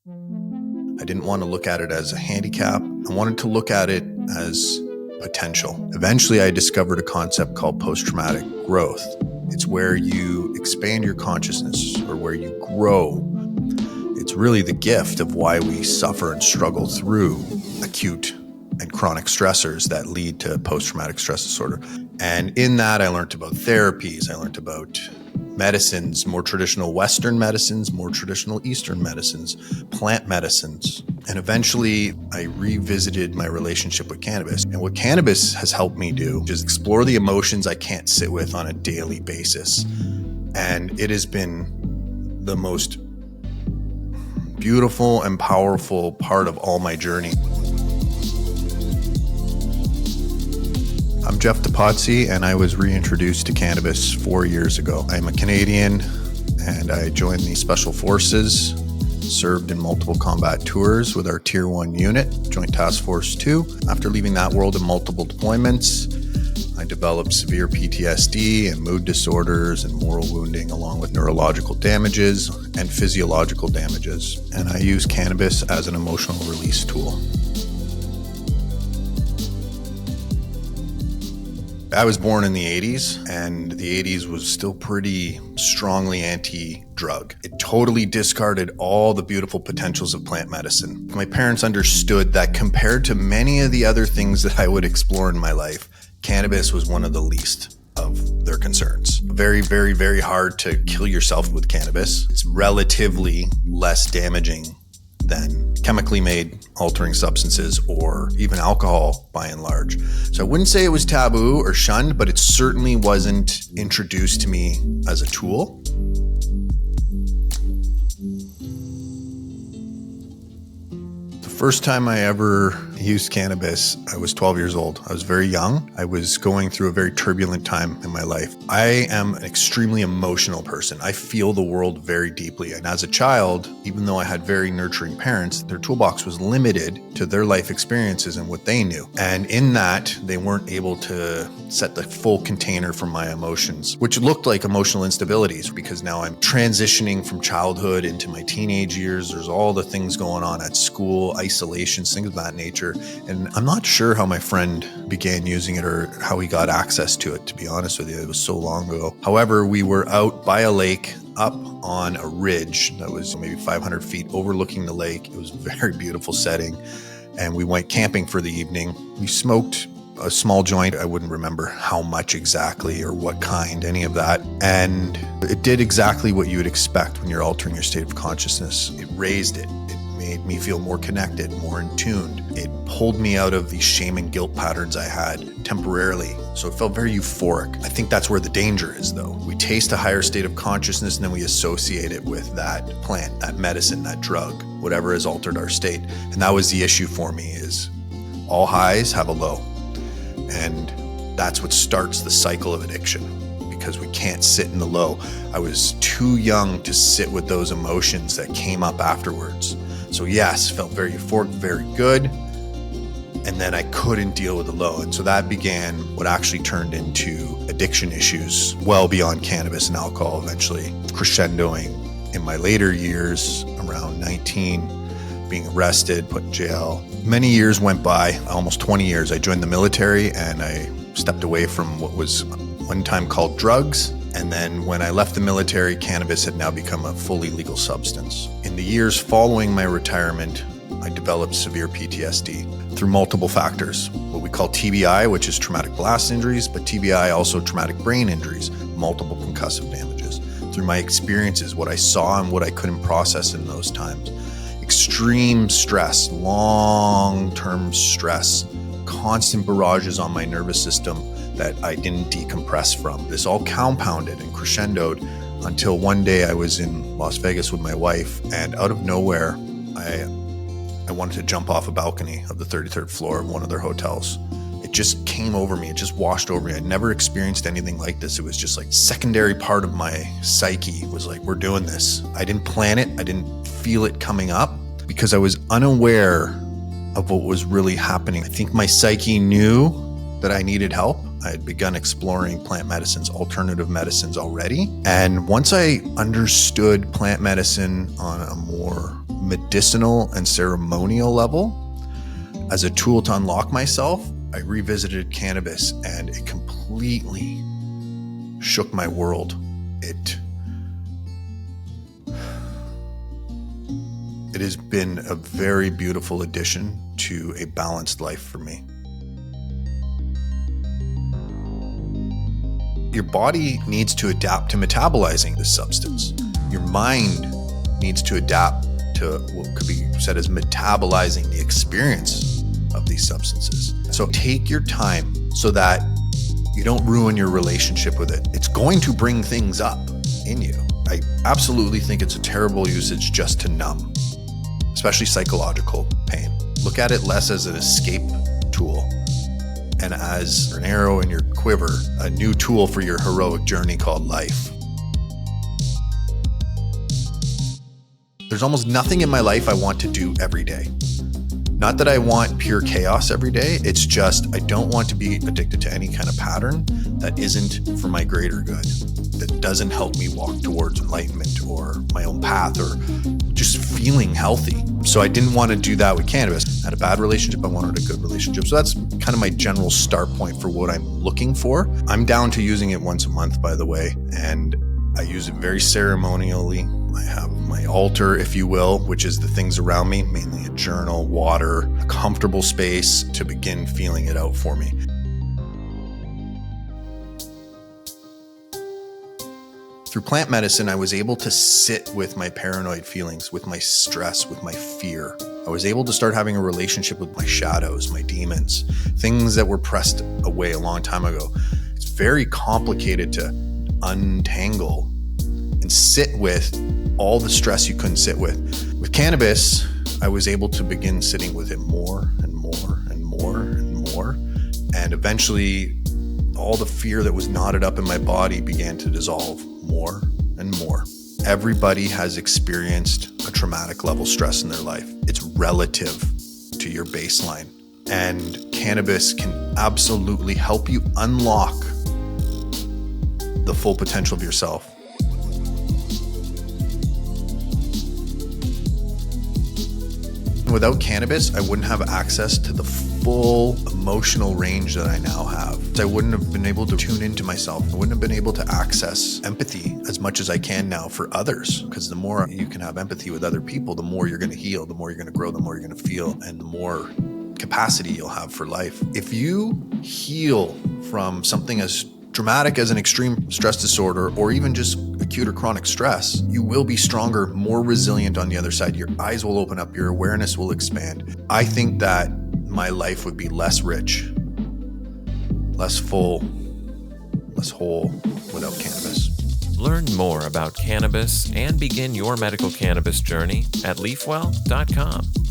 I didn't want to look at it as a handicap. I wanted to look at it as potential. Eventually, I discovered a concept called post-traumatic growth. It's where you expand your consciousness or where you grow. It's really the gift of why we suffer and struggle through acute and chronic stressors that lead to post-traumatic stress disorder. And in that, I learned about therapies. I learned about medicines, more traditional Western medicines, more traditional Eastern medicines, plant medicines. And eventually I revisited my relationship with cannabis. And what cannabis has helped me do is explore the emotions I can't sit with on a daily basis. And it has been the most beautiful and powerful part of all my journey. I'm Jeff Depatie, and I was reintroduced to cannabis 4 years ago. I'm a Canadian, and I joined the Special Forces, served in multiple combat tours with our Tier 1 unit, Joint Task Force 2. After leaving that world in multiple deployments, I developed severe PTSD and mood disorders and moral wounding, along with neurological damages and physiological damages. And I use cannabis as an emotional release tool. I was born in the 80s, and the 80s was still pretty strongly anti-drug. It totally discarded all the beautiful potentials of plant medicine. My parents understood that compared to many of the other things that I would explore in my life, cannabis was one of the least of their concerns. Very, very, very hard to kill yourself with cannabis. It's relatively less damaging than chemically made altering substances or even alcohol by and large. So I wouldn't say it was taboo or shunned, but it certainly wasn't introduced to me as a tool. The first time I ever used cannabis, I was 12 years old. I was very young. I was going through a very turbulent time in my life. I am an extremely emotional person. I feel the world very deeply. And as a child, even though I had very nurturing parents, their toolbox was limited to their life experiences and what they knew. And in that, they weren't able to set the full container for my emotions, which looked like emotional instabilities, because now I'm transitioning from childhood into my teenage years. There's all the things going on at school, isolations, things of that nature. And I'm not sure how my friend began using it or how he got access to it, to be honest with you. It was so long ago. However, we were out by a lake up on a ridge that was maybe 500 feet overlooking the lake. It was a very beautiful setting. And we went camping for the evening. We smoked a small joint. I wouldn't remember how much exactly or what kind, any of that. And it did exactly what you would expect when you're altering your state of consciousness. It raised it. Made me feel more connected, more in tune. It pulled me out of these shame and guilt patterns I had temporarily. So it felt very euphoric. I think that's where the danger is, though. We taste a higher state of consciousness and then we associate it with that plant, that medicine, that drug, whatever has altered our state. And that was the issue for me, is all highs have a low. And that's what starts the cycle of addiction, because we can't sit in the low. I was too young to sit with those emotions that came up afterwards. So yes, felt very euphoric, very good. And then I couldn't deal with the low. And so that began what actually turned into addiction issues well beyond cannabis and alcohol, eventually crescendoing in my later years, around 19, being arrested, put in jail. Many years went by, almost 20 years. I joined the military and I stepped away from what was one time called drugs. And then when I left the military, cannabis had now become a fully legal substance. In the years following my retirement, I developed severe PTSD through multiple factors. What we call TBI, which is traumatic blast injuries, but TBI also traumatic brain injuries, multiple concussive damages. Through my experiences, what I saw and what I couldn't process in those times. Extreme stress, long-term stress, constant barrages on my nervous system that I didn't decompress from. This all compounded and crescendoed until one day I was in Las Vegas with my wife, and out of nowhere, I wanted to jump off a balcony of the 33rd floor of one of their hotels. It just came over me. It just washed over me. I'd never experienced anything like this. It was just like secondary part of my psyche was like, we're doing this. I didn't plan it. I didn't feel it coming up because I was unaware of what was really happening. I think my psyche knew that I needed help. I had begun exploring plant medicines, alternative medicines already. And once I understood plant medicine on a more medicinal and ceremonial level, as a tool to unlock myself, I revisited cannabis and it completely shook my world. It has been a very beautiful addition to a balanced life for me. Your body needs to adapt to metabolizing this substance. Your mind needs to adapt to what could be said as metabolizing the experience of these substances. So take your time so that you don't ruin your relationship with it. It's going to bring things up in you. I absolutely think it's a terrible usage just to numb, especially psychological pain. Look at it less as an escape tool and as an arrow in your quiver, a new tool for your heroic journey called life. There's almost nothing in my life I want to do every day. Not that I want pure chaos every day, it's just I don't want to be addicted to any kind of pattern that isn't for my greater good, that doesn't help me walk towards enlightenment or my own path or just feeling healthy. So I didn't want to do that with cannabis. I had a bad relationship, I wanted a good relationship. So that's kind of my general start point for what I'm looking for. I'm down to using it once a month, by the way, and I use it very ceremonially. I have my altar, if you will, which is the things around me, mainly a journal, water, a comfortable space to begin feeling it out for me. Through plant medicine, I was able to sit with my paranoid feelings, with my stress, with my fear. I was able to start having a relationship with my shadows, my demons, things that were pressed away a long time ago. It's very complicated to untangle and sit with all the stress you couldn't sit with. With cannabis, I was able to begin sitting with it more and more and more and more. And eventually, all the fear that was knotted up in my body began to dissolve more and more. Everybody has experienced a traumatic level stress in their life. It's relative to your baseline. And cannabis can absolutely help you unlock the full potential of yourself. Without cannabis, I wouldn't have access to the full emotional range that I now have. I wouldn't have been able to tune into myself. I wouldn't have been able to access empathy as much as I can now for others. Because the more you can have empathy with other people, the more you're going to heal, the more you're going to grow, the more you're going to feel, and the more capacity you'll have for life. If you heal from something as dramatic as an extreme stress disorder or even just acute or chronic stress, you will be stronger, more resilient on the other side. Your eyes will open up, your awareness will expand. I think that my life would be less rich, less full, less whole without cannabis. Learn more about cannabis and begin your medical cannabis journey at leafwell.com.